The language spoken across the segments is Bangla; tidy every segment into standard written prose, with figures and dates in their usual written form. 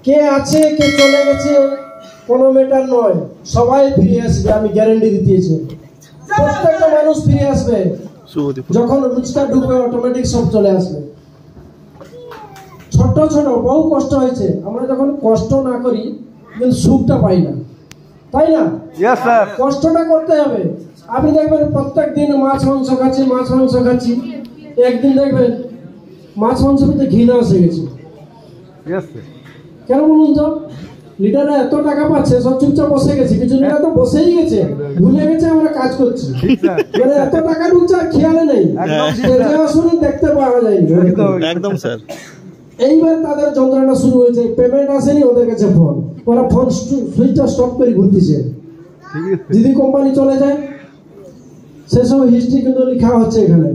কে আছে কে চলে গেছে কোনো ম্যাটার নয়, সবাই ফিরে আসবে, আমি গ্যারান্টি দিতেছি। প্রত্যেকটা মানুষ ফিরে আসবে, যখন রোজগার ঢুকবে অটোমেটিক সব চলে আসবে। ছোট ছোট বহু কষ্ট হয়েছে, আমরা যখন কষ্ট না করি কিন্তু সুখটা পাই না, তাই না? কষ্টটা করতে হবে। আপনি দেখবেন প্রত্যেক দিন মাছ মাংস খাচ্ছি, একদিন দেখবেন মাছ মাংস পেতে ঘৃণা এসে গেছে। কেন বলুন তো? লিডাররা এত টাকা পাচ্ছে, সব চুপচাপ বসে গেছে। কিছু লিডার তো বসেই গেছে, ভুলে গেছে আমরা কাজ করছি, মানে এত টাকা ঢুকছে খেয়ালে নেই, শুনে দেখতে পাওয়া যায়নি। একদম স্যার। এইবার তাদের যন্ত্রণা শুরু হয়েছে, পেমেন্ট আসেনি ওদের কাছে, ফোন ওরা ফোন সুইচটা স্টপ করে ঘুরতেছে। যদি কোম্পানি চলে যায় সেসব হিস্ট্রি কিন্তু লেখা হচ্ছে এখানে।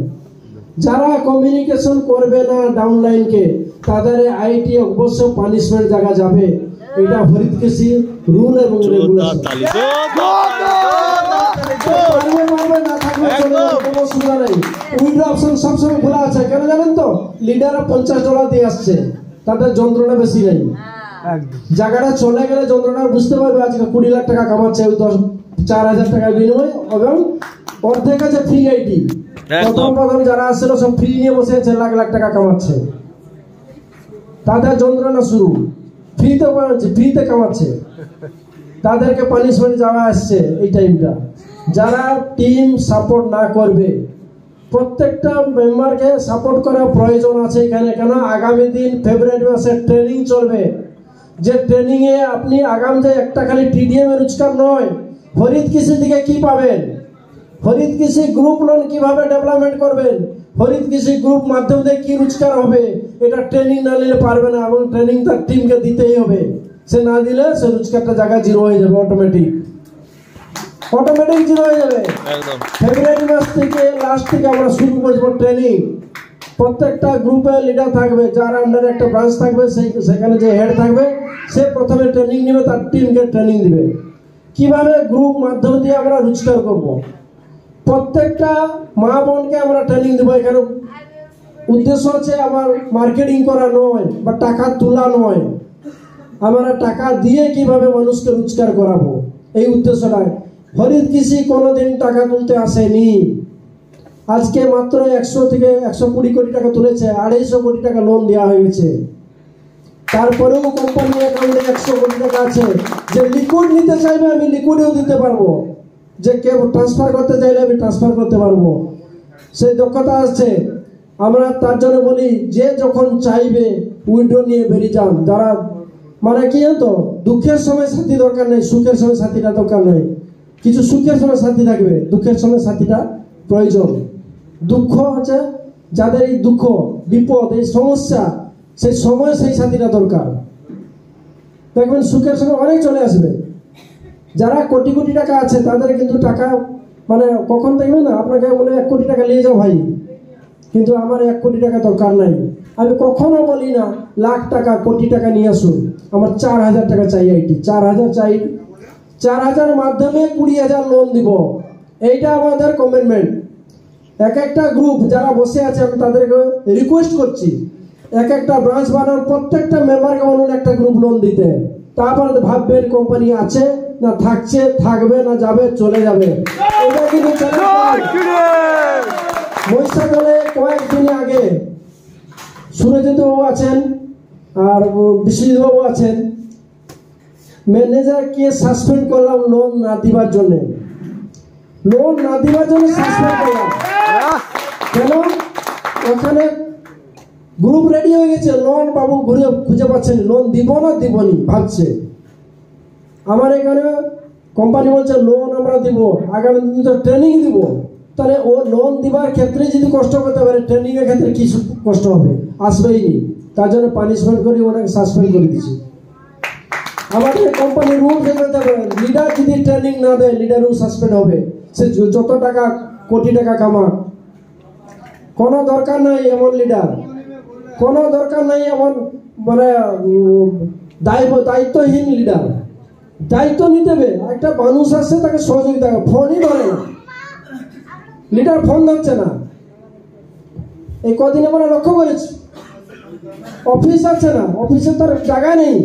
যারা কমিউনিকেশন করবে না ডাউনলাইনকে, তাদের আইটি অবশ্য পানিশমেন্ট জায়গা যাবে। এটা ফরিদ কৃষি রুল এবং রেগুলেশন। কোনো সুবিধা নেই, উইথড্র অপশন সবসময় খোলা আছে। কেন জানেন তো? লিডাররা $50 দিয়ে আসছে, তাদের যন্ত্রণা বেশি নেই। জায়গাটা চলে গেলে যন্ত্রণা বুঝতে পারবে। আজকে 20 লাখ টাকা কামাচ্ছে, 4,000 টাকা বিনিময়, এবং অর্ধেক আছে ফ্রি আইটি। প্রথম যারা আসছিল সব ফ্রি নিয়ে বসে আছে, লাখ লাখ টাকা কামাচ্ছে। তাদের যন্ত্রণা শুরু, ফ্রিতে কামাচ্ছে, তাদেরকে পানিশমেন্ট যাওয়া আসছে এই টাইমটা। যারা টিম সাপোর্ট না করবে, প্রত্যেকটা মেম্বারকে সাপোর্ট করার প্রয়োজন আছে এখানে। কেন আগামী দিন ফেব্রুয়ারি মাসে ট্রেনিং চলবে, যে ট্রেনিং এ আপনি আগামী যে একটা খালি টিডিএম এর রোজগার নয়, ফরিদ কৃষি থেকে কি পাবেন, ফরিদ কৃষি গ্রুপ লোন কিভাবে ডেভেলপমেন্ট করবেন, ফরিদ কৃষি গ্রুপ মাধ্যম দিয়ে কি রোজগার হবে, এটা ট্রেনিং না নিলে পারবে না। এবং ট্রেনিং তার টিমকে দিতেই হবে, সে না দিলে সে রোজগারটা জায়গা জিরো হয়ে যাবে, অটোমেটিক জিরো হয়ে যাবে। ফেব্রুয়ারি মাস থেকে লাস্ট থেকে আমরা শুরু করবো ট্রেনিং। প্রত্যেকটা গ্রুপে লিডার থাকবে, যার আন্ডারে একটা ব্রাঞ্চ থাকবে, সেখানে যে হেড থাকবে সে প্রথমে ট্রেনিং নেবে, তার টিমকে ট্রেনিং দিবে কিভাবে গ্রুপ মাধ্যম দিয়ে আমরা রোজগার করবো। প্রত্যেকটা মা বোনকে আমরা ট্রেনিং দেবো। এখানে উদ্দেশ্য আছে আমার মার্কেটিং করা নয় বা টাকা তোলা নয়, আমরা টাকা দিয়ে কিভাবে মানুষকে রোজগার করাবো, এই উদ্দেশ্যটাই। ফরিদ কৃষি কোনোদিন টাকা তুলতে আসেনি। আজকে মাত্র 100 থেকে 120 কোটি টাকা তুলেছে, 250 কোটি টাকা লোন দেওয়া হয়েছে। তারপরেও কোম্পানির অ্যাকাউন্টে 100 কোটি টাকা আছে। যে লিকুইড নিতে চাইবে আমি লিকুইডও দিতে পারবো, যে কেউ ট্রান্সফার করতে চাইলে আমি ট্রান্সফার করতে পারবো, সেই দক্ষতা আছে। আমরা তার জন্য বলি যে যখন চাইবে উইথড্র নিয়ে বেরিয়ে যান। যারা মানে কি জানো, দুঃখের সময় সাথী দরকার নেই, সুখের সময় সাথীটা দরকার নেই। কিছু সুখের সময় সাথী থাকবে, দুঃখের সময় সাথীটা প্রয়োজন। দুঃখ হচ্ছে যাদের এই দুঃখ বিপদ এই সমস্যা, সেই সময় সেই সাথীটা দরকার। দেখবেন সুখের সময় অনেক চলে আসবে। যারা কোটি কোটি টাকা আছে তাদের কিন্তু টাকা মানে কখন দেখবেন না, আপনাকে বলে 1 কোটি টাকা নিয়ে যাও ভাই, কিন্তু আমার 1 কোটি টাকা দরকার নাই। আমি কখনো বলি না লাখ টাকা কোটি টাকা নিয়ে আসুন, আমার 4,000 টাকা চাই, আইটি 4,000 চাই, 4,000 মাধ্যমে 20,000 লোন দিব, এইটা আমাদের কমিটমেন্ট। একটা গ্রুপ যারা বসে আছে আমি তাদেরকে রিকোয়েস্ট করছি, একটা ব্রাঞ্চ বানানোর প্রত্যেকটা মেম্বারকে বলুন একটা গ্রুপ লোন দিতে। তারপর ভাববেন কোম্পানি আছে না থাকছে, থাকবে না যাবে, চলে যাবে। এটা কিন্তু মহিষাদলে কয়েকদিন আগে সুরজিৎ বাবু আছেন আর বিশ্বজিৎ বাবু আছেন, ম্যানেজারকে সাসপেন্ড করলাম লোন না দিবার জন্য, সাসপেন্ড করলাম। কেন? ওখানে গ্রুপ রেডি হয়ে গেছে, লোন বাবু ঘুরে খুঁজে পাচ্ছেন, লোন দিব না দিবনি ভাবছে। আমার এখানে কোম্পানি বলছে লোন আমরা দিব, আগামী দিন তো ট্রেনিং দিব। তাহলে ও লোন দিবার ক্ষেত্রে যদি কষ্ট করতে পারে, ট্রেনিং এর ক্ষেত্রে কি কষ্ট হবে? আসবেই নি। তার জন্য পানিশমেন্ট করে ওনাকে সাসপেন্ড করে দিচ্ছি। আমাদের কোম্পানির রুল দেখতে পারে, লিডার যদি ট্রেনিং না দেয় লিডারও সাসপেন্ড হবে, সে যত টাকা কোটি টাকা কামাক। কোনো দরকার নাই এমন লিডার, কোনো দরকার নাই এমন মানে দায়িত্বহীন লিডার। দায়িত্ব নিতে হবে। একটা মানুষ আসছে তাকে সহযোগিতা, ফোনই ধরে না, লিডার ফোন ধরছে না। এই কদিন আমরা লক্ষ্য করেছি অফিস আছে না, অফিসে তার জায়গা নেই,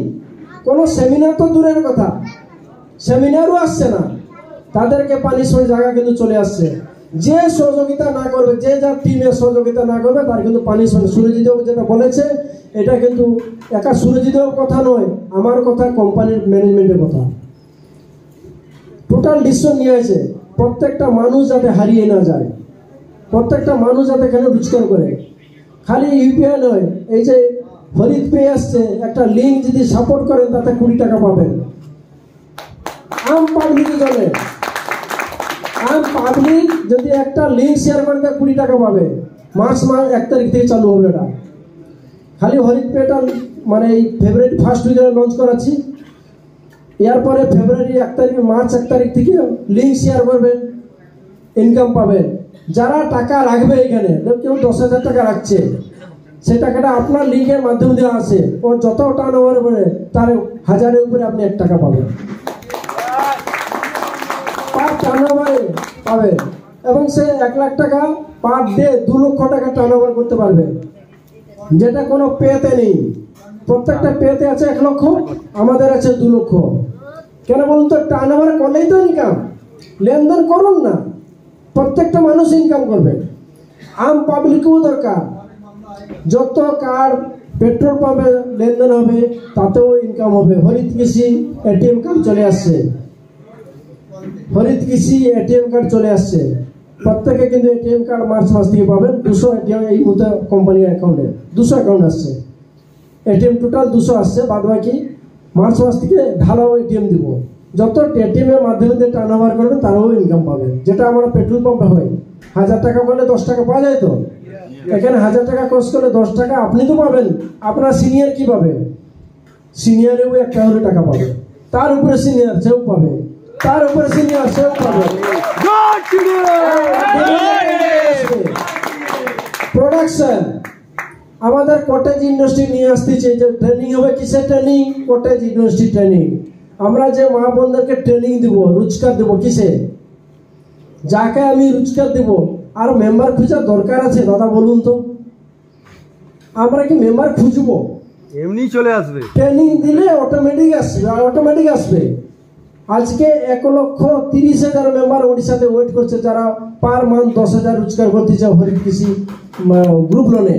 কোনো সেমিনার তো দূরের কথা, সেমিনারও আসছে না, তাদেরকে পানিশমেন্ট জায়গা কিন্তু চলে আসছে। যে সহযোগিতা না করবে, যে যার টিমে সহযোগিতা না করবে, তার কিন্তু পানিশমেন্ট। সুরজিৎ বাবু যেটা বলেছে, এটা কিন্তু একা সুরজিৎ বাবুর কথা নয়, আমার কথা, কোম্পানির ম্যানেজমেন্টের কথা। টোটাল ডিসিশন নিয়ে আছে প্রত্যেকটা মানুষ যাতে হারিয়ে না যায়, প্রত্যেকটা মানুষ যাতে এখানে রোজগার করে। খালি ইউপিআই নয়, এই যে হরিত পে আসছে, একটা লিঙ্ক যদি সাপোর্ট করেন তাতে 20 টাকা পাবেন। আম পাবলিক জন্য, আম পাবলিক যদি একটা লিঙ্ক শেয়ার করে দেয় 20 টাকা পাবে। মাস 1 তারিখ থেকে চালু হবে এটা। খালি হরিত পেটা মানে এই ফেব্রুয়ারি 1st উইকে লঞ্চ করাচ্ছি, এরপরে ফেব্রুয়ারি 1 তারিখ, মার্চ 1 তারিখ থেকে লিঙ্ক শেয়ার করবেন, ইনকাম পাবেন। যারা টাকা রাখবে এখানে, কেউ 10,000 টাকা রাখছে, সেই টাকাটা আপনার লিঙ্কের মাধ্যমে দেওয়া আছে, ওর যত টার্ন ওভার করে তার 1000-এর উপরে আপনি 1 টাকা পাবেন, পার টার্ন ওভারে পাবেন। এবং সে 1 লাখ টাকা পার ডে 2 লক্ষ টাকা টার্ন ওভার করতে পারবে, যেটা কোনো পেতে নেই। প্রত্যেকটা পেতে আছে 1 লক্ষ, আমাদের আছে 2 লক্ষ। কেন বলুন তো? টার্ন ওভার করলেই তো ইনকাম। লেনদেন করুন না, প্রত্যেকটা মানুষ ইনকাম করবে। আম পাবলিকও দরকার। যত কার্ড পেট্রোল পাম্পে লেনদেন হবে তাতেও ইনকাম হবে। হরিত কৃষি এটিএম কার্ড চলে আসছে, হরিত কৃষি এটিএম কার্ড চলে আসছে। প্রত্যেকে কিন্তু এটিএম কার্ড মার্চ মাস থেকে পাবেন। 200 এটিএম এই মুহূর্তে কোম্পানির অ্যাকাউন্টে 200 অ্যাকাউন্ট আসছে, এটিএম টোটাল 200 আসছে, বাদ বাকি মার্চ মাস থেকে ঢালাও এটিএম দিব। যত এটিএম এর মাধ্যমে দিয়ে টার্ন ওভার করবে তারাও ইনকাম পাবে। যেটা আমরা পেট্রোল পাম্পে হয়, 1000 টাকা করলে 10 টাকা পাওয়া যায়। তো এখানে 1000 টাকা খরচ করলে 10 টাকা আপনি তো পাবেন, আপনার সিনিয়র কি পাবে? সিনিয়রেও 1 টাকা পাবে, তার উপরে সিনিয়র সেও পাবে, তার উপরে সিনিয়র সেও পাবে। প্রোডাকশন আমাদের কটেজ ইন্ডাস্ট্রি নিয়ে আসতেছে, যে ট্রেনিং হবে। কিসের ট্রেনিং? Cottage industry training. আমরা যে মা বোনদেরকে ট্রেনিং দিব, রোজগার দেবো কিসে? যাকে আমি রোজগার দেব, আর মেম্বার খোঁজার দরকার আছে দাদা বলুন তো? আমরা কি মেম্বার খুঁজবো? এমনি চলে আসবে। ট্রেনিং দিলে অটোমেটিক আসবে, অটোমেটিক আসবে। আজকে 1,30,000 মেম্বার ওড়িশাতে ওয়েট করছে, যারা পার মান্থ 10,000 রোজগার করতে চাও হরিত কৃষি গ্রুপ লোনে।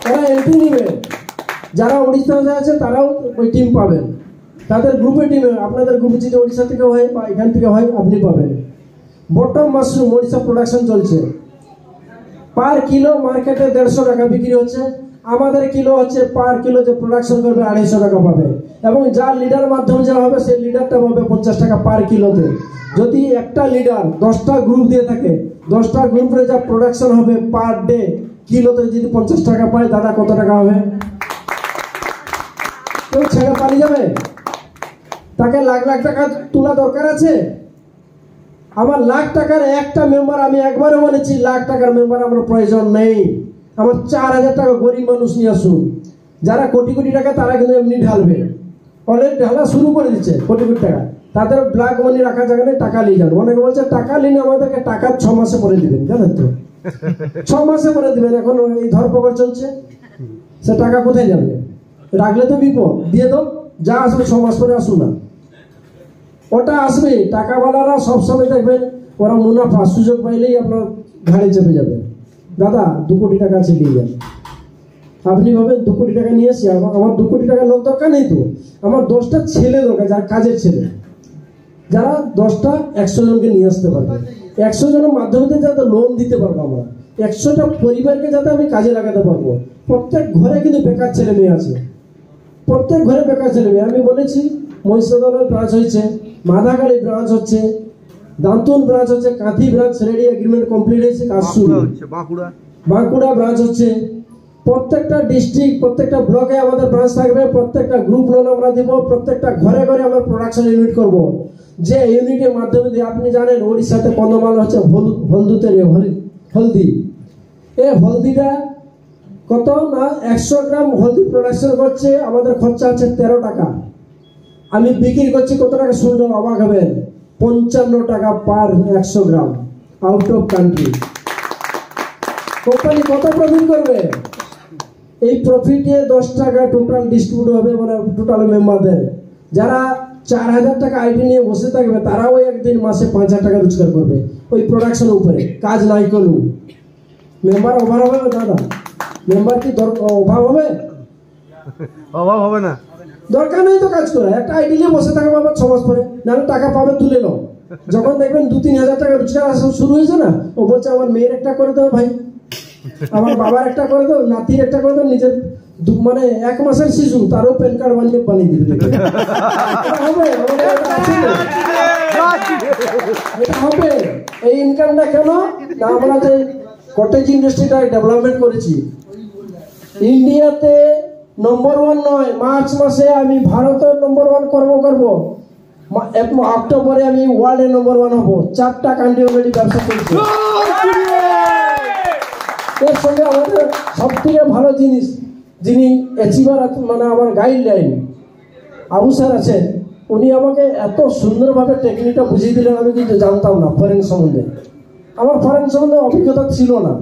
তারা এন্ট্রি নিবে। যারা ওড়িশাতে আছে তারাও ওই টিম পাবেন, তাদের গ্রুপে টিমে। আপনাদের গ্রুপে যদি ওড়িশা থেকে হয় বা এখান থেকে হয়, আপনি পাবেন। বটম মাশরুম ওড়িশা প্রোডাকশন চলছে, পার কিলো মার্কেটে 150 টাকা বিক্রি হচ্ছে। আমাদের কিলো হচ্ছে, পার কিলো যে প্রোডাকশন করবে 250 টাকা পাবে। এবং যার লিডার মাধ্যমে যা হবে, সেই লিডারটা পাবে 50 টাকা পার কিলোতে। যদি একটা লিডার 10টা গ্রুপ দিয়ে থাকে, 10টা গ্রুপে যা প্রোডাকশন হবে পার ডে কিলোতে যদি 50 টাকা পায়, দাদা কত টাকা হবে? কেউ ছেড়ে পালিয়ে যাবে? তাকে লাখ লাখ টাকা তোলা দরকার আছে? আমার লাখ টাকার একটা মেম্বার, আমি একবারে বলেছি, লাখ টাকার মেম্বার আমার প্রয়োজন নেই। আমার 4,000 টাকা গরিব মানুষ নিয়ে আসুন। যারা কোটি কোটি টাকা, তারা কিন্তু এমনি ঢালবে, অলরেডি ঢালা শুরু করে দিচ্ছে কোটি কোটি টাকা। তাদের ব্ল্যাক মানি রাখা জায়গা নেই, টাকা নিয়ে যান। অনেকে বলছে টাকা নিন, আমাদেরকে টাকা 6 মাসে পরে দিবেন, জানেন তো? 6 মাসে পরে দিবেন। এখন এই ধরপকড় চলছে, সে টাকা কোথায় যাবে? রাখলে তো বিপদ, দিয়ে দাও, যা আসবে 6 মাস পরে আসুন না। ওটা আসবে, টাকাওয়ালারা সবসময় দেখবেন ওরা মুনাফা সুযোগ পাইলেই আপনার ঘাড়ে চেপে যাবে। দাদা 2 কোটি টাকা আছে, নিয়ে যান। আপনি ভাবেন 2 কোটি টাকা নিয়ে এসছি, আমার 2 কোটি টাকা লোক দরকার নেই তো, আমার 10টা ছেলে দরকার, যারা কাজের ছেলে, যারা 10টা 100 জনকে নিয়ে আসতে পারবে। 100 জনের মাধ্যমে যাতে লোন দিতে পারবো আমরা, 100টা পরিবারকে যাতে আমি কাজে লাগাতে পারবো। প্রত্যেক ঘরে কিন্তু বেকার ছেলে মেয়ে আছে, প্রত্যেক ঘরে বেকার ছেলে মেয়ে। আমি বলেছি মহিষাদলের ব্রাঞ্চ হয়েছে, মাদাগাড়ি ব্রাঞ্চ হচ্ছে, দান্তুন ব্রাঞ্চ হচ্ছে, Kanthi branch ready, agreement complete হয়েছে, কাজ শুরু। বাঁকুড়া ব্রাঞ্চ হচ্ছে। প্রত্যেকটা ডিস্ট্রিক্ট, প্রত্যেকটা ব্লকে আমাদের ব্রাঞ্চ থাকবে। প্রত্যেকটা গ্রুপ লোন আমরা দিব। প্রত্যেকটা ঘরে ঘরে আমরা প্রোডাকশন ইউনিট করব, যে ইউনিটের মাধ্যমে দিয়ে, আপনি জানেন ওড়িশাতে কন্ধমাল হচ্ছে হলদুতের হলদি। এই হলদিটা কত না, 100 গ্রাম হলদি প্রোডাকশন করছে, আমাদের খরচা আছে 13 টাকা। আমি বিক্রি করছি কত টাকা শুনলে অবাক হবেন, 55 টাকা পার 100 গ্রাম, আউট অফ কান্ট্রি। কোম্পানি কত প্রফিট করবে? এই প্রফিটে 10 টাকা টোটাল ডিস্ট্রিবিউট হবে, মানে টোটাল মেম্বারদের। যারা 4000 টাকা আইডি নিয়ে বসে থাকবে তারাও একদিন মাসে 5000 টাকা রোজগার করবে ওই প্রোডাকশন উপরে, কাজ নাই করলেও। মেম্বার অভাব হবে না দাদা? মেম্বার কি অভাব হবে? অভাব হবে না, দরকার নেই তো কাজ করা, একটা আইডি নিয়ে বসে থাকবে আবার 6 মাস পরে, নাহলে টাকা পাবে তুলে নাও। যখন দেখবেন 2-3 হাজার টাকা রোজগার আসা শুরু হয়েছে না, ও বলছে আমার মেয়ের একটা করে দাও ভাই, আমার বাবার একটা করে দাও, নাতির একটা করে দাও, নিজের মানে 1 মাসের শিশু তারও প্যান কার্ড বানিয়ে দিবে। এটা হবে। এই ইনকামটা কেন না, আমরা যে কটেজ ইন্ডাস্ট্রিটা ডেভেলপমেন্ট করেছি, ইন্ডিয়াতে নম্বর 1 নয়, মার্চ মাসে আমি ভারতের নম্বর 1 করব, অক্টোবরে আমি ওয়ার্ল্ডের নম্বর 1 হবো। 4টা কান্ট্রি অলরেডি ব্যবসা করছে। এর সঙ্গে আমাদের সব থেকে ভালো জিনিস, যিনি অ্যাচিভার মানে আমার গাইডলাইন আবু স্যার আছেন, উনি আমাকে এত সুন্দরভাবে টেকনিকটা বুঝিয়ে দিলেন, আমি কিন্তু জানতাম না ফরেন সম্বন্ধে। আমার ফরেন সম্বন্ধে অভিজ্ঞতা ছিল না।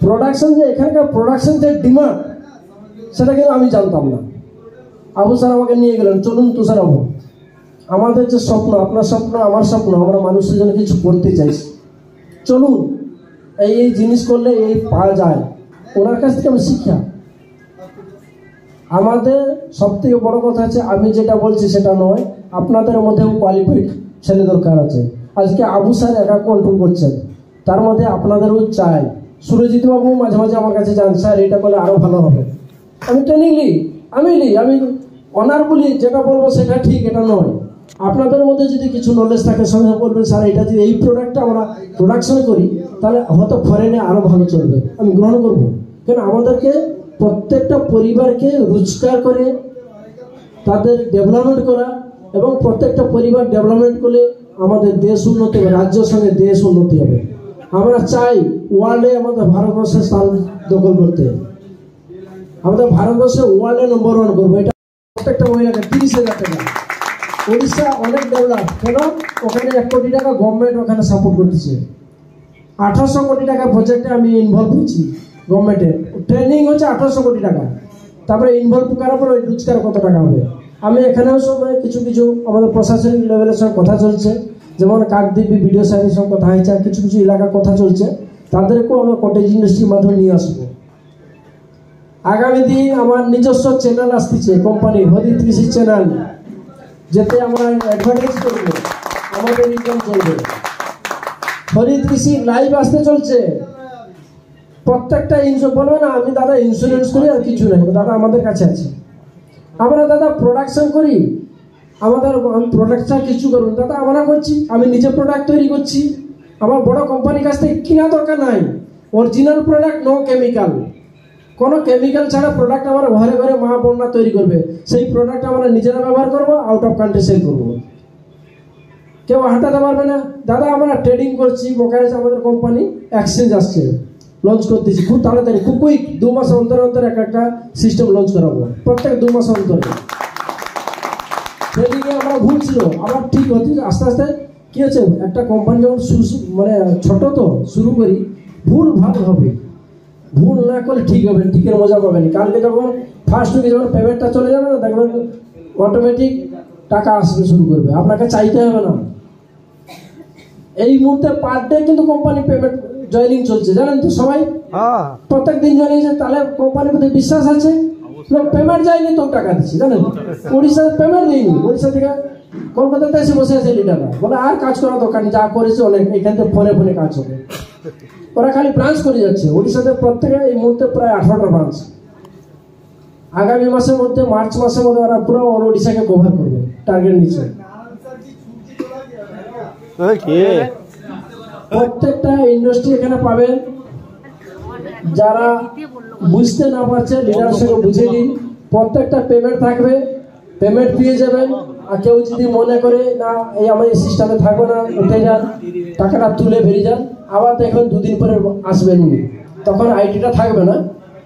প্রোডাকশন যে এখানকার প্রোডাকশন যে ডিমান্ড, সেটা কিন্তু আমি জানতাম না। আবু স্যার আমাকে নিয়ে গেলেন, চলুন তুষার বাবু, আমাদের যে স্বপ্ন, আপনার স্বপ্ন আমার স্বপ্ন, আমরা মানুষের জন্য কিছু করতে চাইছি, চলুন এই জিনিস করলে এই পাওয়া যায়। ওনার কাছ থেকে আমি শিক্ষা। আমাদের সব থেকে বড় কথা আছে, আমি যেটা বলছি সেটা নয়, আপনাদের মধ্যেও কোয়ালিফাইড ছেলে দরকার আছে। আজকে আবু স্যার একা কন্ট্রোল করছেন, তার মধ্যে আপনাদেরও চাই। সুরজিৎ বাবু মাঝে মাঝে আমার কাছে যান, স্যার এটা করলে আরো ভালো হবে। আমি ট্রেনিং আমি অনার বলি, যেটা বলবো সেটা ঠিক, এটা নয়। আপনাদের মধ্যে যদি কিছু নলেজ থাকে, সঙ্গে বলবেন স্যার এটা যদি এই প্রোডাক্টটা আমরা প্রোডাকশন করি তাহলে হয়তো ফরেনে আরো ভালো চলবে, আমি গ্রহণ করব। কেন আমাদেরকে প্রত্যেকটা পরিবারকে রোজগার করে তাদের ডেভেলপমেন্ট করা, এবং প্রত্যেকটা পরিবার ডেভেলপমেন্ট করলে আমাদের দেশ উন্নতি হবে, রাজ্যের সঙ্গে দেশ উন্নতি হবে। আমরা চাই ওয়ার্ল্ডে আমাদের ভারতবর্ষের স্থান দখল করতে, আমাদের ভারতবর্ষে ওয়ার্ল্ডে নম্বর 1 করবো। এটা প্রত্যেকটা মহিলাকে 30,000 টাকা। উড়িষ্যা অনেক ডেভেলপ, কেন ওখানে 1 কোটি টাকা গভর্নমেন্ট ওখানে সাপোর্ট করতেছে। 1800 কোটি টাকা প্রজেক্টে আমি ইনভলভ হয়েছি গভর্নমেন্টের। ট্রেনিং হচ্ছে 1800 কোটি টাকা, তারপরে ইনভলভ করার পর ওই রোজগার কত টাকা হবে। আমি এখানেও সময় কিছু আমাদের প্রশাসনিক লেভেলের সঙ্গে কথা চলছে, যেমন কাকদ্বীপে বিডিও সাহেবের সঙ্গে কথা হয়েছে, আর কিছু এলাকার কথা চলছে, তাদেরকেও আমরা কটেজ ইন্ডাস্ট্রির মাধ্যমে নিয়ে আসবো। আগামী দিন আমার নিজস্ব চ্যানেল আসতেছে কোম্পানির, হরিত কৃষি চ্যানেল, যেতে আমরা অ্যাডভার্টাইজ করবো, আমাদের ইনকাম চলবে। হরিত কৃষি লাইভ আসতে চলছে, প্রত্যেকটা বলবে না আমি দাদা ইন্স্যুরেন্স করি আর কিছু নাই, দাদা আমাদের কাছে আছে। আমরা দাদা প্রোডাকশন করি, আমাদের প্রোডাকশন কিছু করুন দাদা, আমরা করছি, আমি নিজে প্রোডাক্ট তৈরি করছি। আমার বড় কোম্পানির কাছ থেকে কেনা দরকার নাই, অরিজিনাল প্রোডাক্ট, নো কেমিক্যাল, কোনো কেমিক্যাল ছাড়া প্রোডাক্ট আমার ঘরে ঘরে মা বোনরা তৈরি করবে। সেই প্রোডাক্ট আমরা নিজেরা ব্যবহার করবো, আউট অফ কান্ট্রি সেল করবো, কেউ হাঁটাতে পারবে না। দাদা আমরা ট্রেডিং করছি, বোকারেজ আমাদের কোম্পানি এক্সচেঞ্জ আসছে, লঞ্চ করতেছি খুব তাড়াতাড়ি, খুব কুইক, 2 মাস অন্তর অন্তর একটা সিস্টেম লঞ্চ করাবো, প্রত্যেক 2 মাস অন্তর। ট্রেডিংয়ে আমরা ভুল ছিল, আবার ঠিক হচ্ছে আস্তে আস্তে। কি হচ্ছে, একটা কোম্পানি যখন মানে ছোট তো শুরু করি, ভুল ভালো হবে, ভুল না করলে ঠিক হবে, ঠিকের মজা পাবেনি। কালকে যখন ফার্স্ট উইকে যখন পেমেন্টটা চলে যাবে না, দেখবেন অটোমেটিক টাকা আসতে শুরু করবে, আপনাকে চাইতে হবে না। এই মুহূর্তে পার ডে কিন্তু কোম্পানি পেমেন্ট জয়েনিং চলছে, জানেন তো সবাই, প্রত্যেক দিন জয়েনিং, তাহলে কোম্পানির প্রতি বিশ্বাস আছে। লোক পেমেন্ট যায়নি তো টাকা দিচ্ছি, জানেন। উড়িষ্যাতে পেমেন্ট দিইনি, উড়িষ্যা থেকে কলকাতাতে এসে বসে আছে লিডাররা, বলে আর কাজ করা দরকার নেই, যা করেছে অনেক, এখান থেকে ফোনে ফোনে কাজ হবে। ওরা খালি ব্রাঞ্চ করে যাচ্ছে উড়িষ্যাতে, প্রত্যেকে এই মুহূর্তে প্রায় 18টা ব্রাঞ্চ। আগামী মাসের মধ্যে, মার্চ মাসের মধ্যে ওরা পুরো অল উড়িষ্যাকে কভার করবে, টার্গেট নিচ্ছে। প্রত্যেকটা ইন্ডাস্ট্রি এখানে পাবেন। যারা বুঝতে না পারছে লিডারের সঙ্গে বুঝিয়ে দিন, প্রত্যেকটা পেমেন্ট থাকবে, পেমেন্ট পেয়ে যাবেন। আর কেউ যদি মনে করে না এই আমার এই সিস্টেমে থাকবে না, উঠে যান, টাকাটা তুলে বেরিয়ে যান, আবার দেখবেন 2 দিন পরে আসবেন উনি, তখন আইডিটা থাকবে না,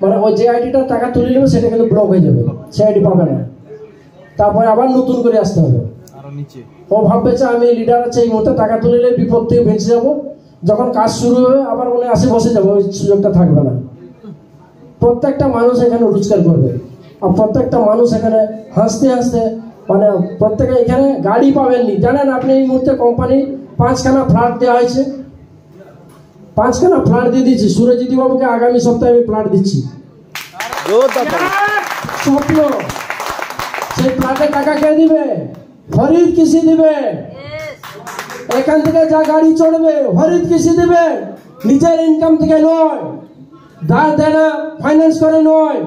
মানে ওই যে আইডিটা টাকা তুলে নেবে সেটা কিন্তু ব্লক হয়ে যাবে, সে আইডি পাবে না, তারপরে আবার নতুন করে আসতে হবে। ও ভাববে যে আমি লিডার আছে, এই মুহূর্তে টাকা তুলে নিলে বিপদ থেকে বেঁচে যাবো, যখন কাজ শুরু হবে আবার উনি আসে বসে যাবো, ওই সুযোগটা থাকবে না। প্রত্যেকটা মানুষ এখানে রোজগার করবে, আর প্রত্যেকটা মানুষ এখানে হাসতে হাসতে মানে প্রত্যেকে এখানে গাড়ি পাবেননি। জানেন আপনি এই মুহূর্তে কোম্পানি 5খানা ফ্ল্যাট দেওয়া হয়েছে, 5খানা ফ্ল্যাট দিয়ে দিচ্ছি সুরজিৎ বাবুকে। আগামী সপ্তাহে আমি ফ্ল্যাট দিচ্ছি, স্বপ্ন। সেই ফ্ল্যাটের টাকা কে দিবে? ফরিদ কৃষি দিবে। এখান থেকে যা গাড়ি চড়বে ফরিদ কৃষি দিবে, নিজের ইনকাম থেকে নয়, ধার দেনা ফাইন্যান্স করে নয়।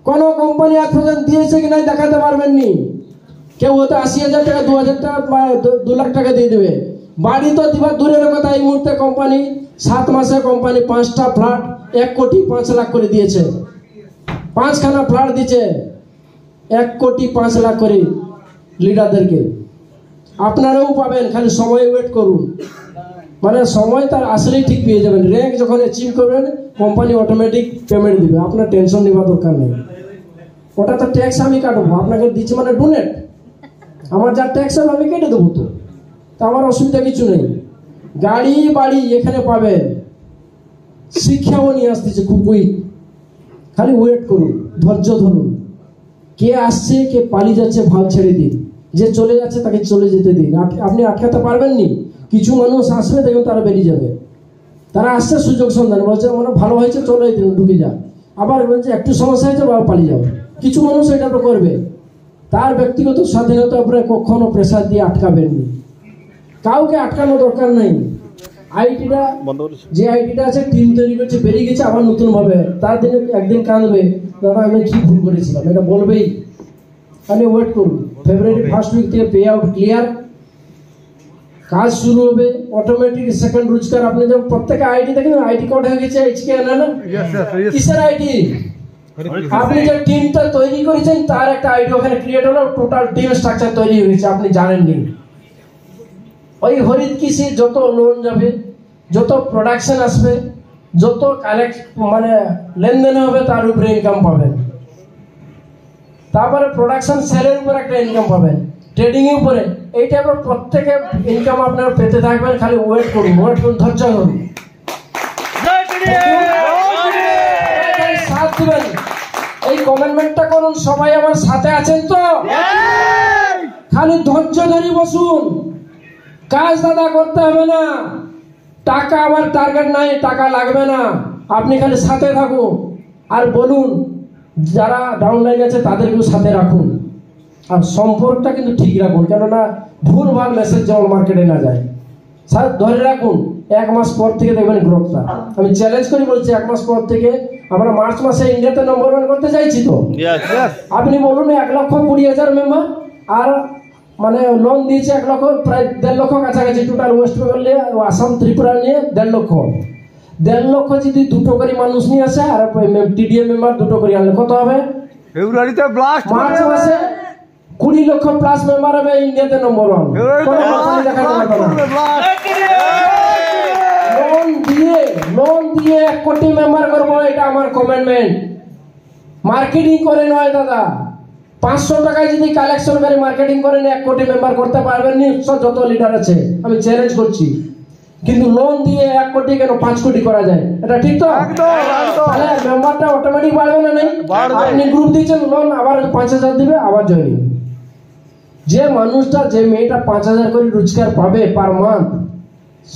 কোনো কোম্পানি আজ পর্যন্ত দিয়েছে কি নাই দেখাতে পারবেন নি। কেউ হয়তো 80,000 টাকা, 2,000 টাকা বা 2 লাখ টাকা দিয়ে দেবে। বাড়ি তো দিবার দূরের কথা, এই মুহূর্তে কোম্পানি 7 মাসে কোম্পানি 5টা ফ্ল্যাট 1,05,00,000 করে দিয়েছে। 5খানা ফ্ল্যাট দিচ্ছে 1,05,00,000 করে লিডারদেরকে। আপনারাও পাবেন, খালি সময় ওয়েট করুন। মানে সময় তার আসলেই ঠিক পেয়ে যাবেন। র্যাঙ্ক যখন অ্যাচিভ করবেন কোম্পানি অটোমেটিক পেমেন্ট দিবে, আপনার টেনশন নেওয়ার দরকার নেই। ওটা তো ট্যাক্স আমি কাটবো, আপনাকে দিচ্ছি মানে ডোনেট। আমার যা ট্যাক্স হবে আমি কেটে দেবো, তো আমার অসুবিধা কিছু নেই। গাড়ি বাড়ি এখানে পাবেন, শিক্ষাও নিয়ে আসতেছে খুব কুইক। খালি ওয়েট করুন, ধৈর্য ধরুন। কে আসছে কে পালিয়ে যাচ্ছে ভাব ছেড়ে দিন, যে চলে যাচ্ছে তাকে চলে যেতে দিন। আপনি আটকাতে পারবেন নি। কিছু মানুষ আসবে দেখবেন তারা বেরিয়ে যাবে, তারা আসছে সুযোগ সন্ধান, বলছে মানে ভালো হয়েছে চলে ঢুকে যা। আবার বলছে একটু সমস্যা হয়েছে বা পালিয়ে যাবে। কিছু মানুষ এটা তো করবে, তার ব্যক্তিগত স্বাধীনতার উপরে কখনো প্রেসার দিয়ে আটকাবেন নি। কাউকে আটকানো দরকার নেই। আইটিটা যে আইটিটা আছে টিম তৈরি করছে, বেরিয়ে গেছে আবার নতুন ভাবে, তার দিনে একদিন কাঁদবে, দাদা আমি কি ভুল করেছিলাম, এটা বলবেই। আপনি ওয়েট করুন, ফেব্রুয়ারি 1st উইক থেকে পে আউট ক্লিয়ার, কাজ শুরু হবে অটোমেটিক। সেকেন্ড রোজগার আপনি যখন প্রত্যেকে আইডি দেখেন, আইডি কোড হয়ে গেছে এইচকে না, কিসের আইডি? আপনি যে টিমটা তৈরি করেছেন তার একটা আইডি ওখানে ক্রিয়েট হলো, টোটাল টিম স্ট্রাকচার তৈরি হয়েছে, আপনি জানেননি। ওই হরিদ কৃষি যত লোন যাবে, যত প্রোডাকশন আসবে, যত কালেক্ট মানে লেনদেন হবে তার উপরে ইনকাম পাবেন। তারপরে প্রোডাকশন সেলের উপর একটা ইনকাম পাবেন, ট্রেডিং এর উপরে। এই টাইপের প্রত্যেকে ইনকাম আপনারা পেতে থাকবেন। খালি ওয়েট করুন, ধৈর্য ধরুন, সাথ দিবেন। এই কমিটমেন্টটা করুন, সবাই আমার সাথে আছেন তো? খালি ধৈর্য ধরে বসুন, কাজ দাদা করতে হবে না। টাকা আমার টার্গেট নাই, টাকা লাগবে না, আপনি খালি সাথে থাকুন। আর বলুন যারা ডাউনলাইন আছে তাদেরকেও সাথে রাখুন, আর সম্পর্কটা কিন্তু ঠিক রাখুন, কেননা ভুলভাল মেসেজ যেমন মার্কেটে না যায়। স্যার ধরে রাখুন, 1 মাস পর থেকে দেখবেন গ্রোথটা। আমি চ্যালেঞ্জ করি বলছি, 1 মাস পর থেকে আমরা মার্চ মাসে ইন্ডিয়াতে নম্বর 1 করতে চাইছি তো। আপনি বলুন 1,20,000 মেম্বার, আর মানে লোন দিয়েছে 1 লক্ষ, প্রায় 1.5 লক্ষ কাছাকাছি টোটাল ওয়েস্ট বেঙ্গল নিয়ে, আসাম ত্রিপুরা নিয়ে 1.5 লক্ষ। 1.5 লক্ষ যদি 2টো করে মানুষ নিয়ে আসে, আর টিডিএ মেম্বার 2টো করে আনলে কত হবে? ফেব্রুয়ারিতে ব্লাস্ট, মার্চ মাসে 20 লক্ষ প্লাস মেম্বার হবে ইন্ডিয়াতে নম্বর 1। লোন দিয়ে 1 কোটি মেম্বার করবো, এটা আমার কমিটমেন্ট। মার্কেটিং করে নয় দাদা, 500 টাকায় যদি কালেকশন করে মার্কেটিং করেন 1 কোটি মেম্বার করতে পারবেন নি, যত লিডার আছে। আমি চ্যালেঞ্জ করছি। কিন্তু লোন দিয়ে 1 কোটি কেন 5 কোটি করা যায়, এটা ঠিক তো? তাহলে মেম্বারটা অটোমেটিক বাড়বে না? নেই, আপনি গ্রুপ দিচ্ছেন, লোন আবার 5,000 দিবে, আবার জয়েনিং। যে মানুষটা, যে মেয়েটা 5,000 করে রোজগার পাবে পার মান্থ,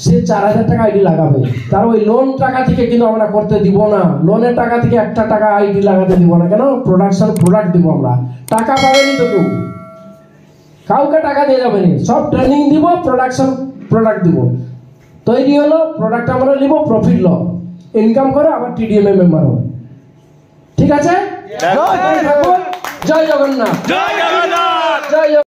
সে 4,000 টাকা আইডি লাগাবে। তার ওই লোন টাকা থেকে কিন্তু আমরা করতে দিব না। লোনের টাকা থেকে 1টা টাকা আইডি লাগাতে দিব না, কেন? প্রোডাকশন প্রোডাক্ট দিব আমরা। টাকা পাবেনি তো কেউ, কাউকে টাকা দিয়ে যাবে না, সব ট্রেনিং দিব, প্রোডাকশন প্রোডাক্ট দিব। তৈরি হলো প্রোডাক্ট, আমরা নিব, প্রফিট ল, ইনকাম করে আবার টিডিএম মেম্বার হবো। ঠিক আছে? জয় জগন্নাথ, জয় জগন্নাথ, জয়।